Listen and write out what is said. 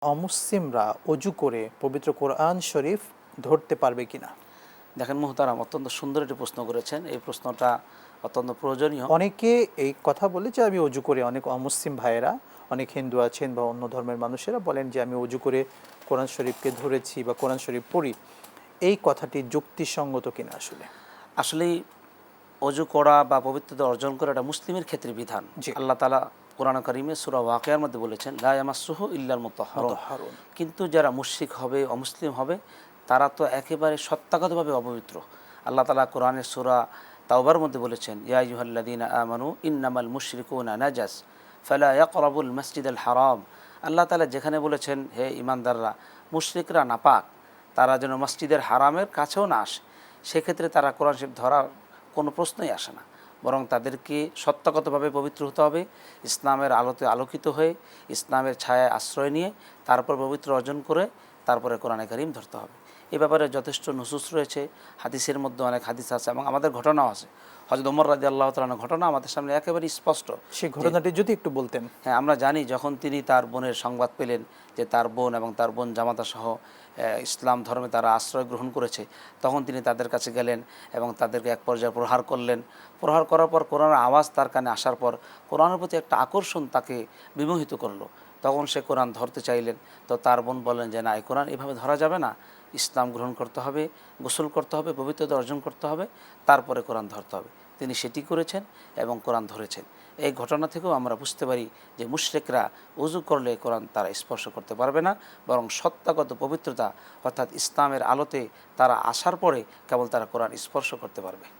অমুসলিমরা অজু করে পবিত্র কোরআন শরীফ ধরতে পারবে কিনা? দেখেন মুহতারাম, অত্যন্ত সুন্দর একটি প্রশ্ন করেছেন। এই প্রশ্নটা অত্যন্ত প্রয়োজনীয়। অনেকে এই কথা বলে যে আমি অজু করে, অনেক অমুসলিম ভাইয়েরা, অনেক হিন্দু আছেন বা অন্য ধর্মের মানুষেরা বলেন যে আমি অজু করে কোরআন শরীফকে ধরেছি বা কোরআন শরীফ পড়ি। এই কথাটি যুক্তিসঙ্গত কিনা আসলে? আসলেই অজু করা বা পবিত্রতা অর্জন করা এটা মুসলিমের ক্ষেত্রে বিধান। জি। আল্লাহ তাআলা কোরআন কারীমে সূরা ওয়াকিয়ার মধ্যে বলেছেন, লা ইয়ামাসসুহু ইল্লাল মুতাহহারুন। মুতাহহারুন। কিন্তু যারা মুশরিক হবে, অমুসলিম হবে, তারা তো একেবারে সত্যাগতভাবে অপবিত্র। আল্লাহ তাআলা কোরআনের সূরা তাওবার মধ্যে বলেছেন, ইয়া আইয়ুহাল্লাযীনা আমানু ইন্নামাল মুশরিকুনা নাজাস ফালা ইয়াকরাবুল মাসজিদাল হারাম। আল্লাহ তাআলা যেখানে বলেছেন, হে ঈমানদাররা, মুশরিকরা নাপাক, তারা যেন মসজিদের হারামের কাছেও না আসে, সেক্ষেত্রে তারা কোরআন শরীফ ধরার কোনো প্রশ্নই আসে না। বরং তাদেরকে সত্যগতভাবে পবিত্র হতে হবে, ইসলামের আলোতে আলোকিত হয়ে, ইসলামের ছায়ায় আশ্রয় নিয়ে, তারপর পবিত্র অর্জন করে তারপরে কোরআনে কারীম ধরতে হবে। এ ব্যাপারে যথেষ্ট নুসুস রয়েছে, হাদিসের মধ্যে অনেক হাদিস আছে এবং আমাদের ঘটনাও আছে। হযরত ওমর রাদিয়াল্লাহু তাআলার ঘটনা আমাদের সামনে একেবারে স্পষ্ট। সেই ঘটনাটি যদি একটু বলতেন। হ্যাঁ, আমরা জানি যখন তিনি তার বোনের সংবাদ পেলেন যে তার বোন এবং তার বোন জামাতা সহ ইসলাম ধর্মে তারা আশ্রয় গ্রহণ করেছে, তখন তিনি তাদের কাছে গেলেন এবং তাদেরকে এক পর্যায়ে প্রহার করলেন। প্রহার করার পর কোরআনের আওয়াজ তার কানে আসার পর কোরআনের প্রতি একটা আকর্ষণ তাকে বিমোহিত করলো। তখন সে কোরআন ধরতে চাইলেন। তো তার বোন বললেন যে না, এই কোরআন এভাবে ধরা যাবে না, ইসলাম গ্রহণ করতে হবে, গোসল করতে হবে, পবিত্রতা অর্জন করতে হবে, তারপরে কোরআন ধরতে হবে। তিনি সেটি করেছেন এবং কোরআন ধরেছেন। এই ঘটনা থেকেও আমরা বুঝতে পারি যে মুশরিকরা ওযু করলে কোরআন তারা স্পর্শ করতে পারবে না, বরং সত্তাগত পবিত্রতা অর্থাৎ ইসলামের আলোতে তারা আসার পরে কেবল তারা কোরআন স্পর্শ করতে পারবে।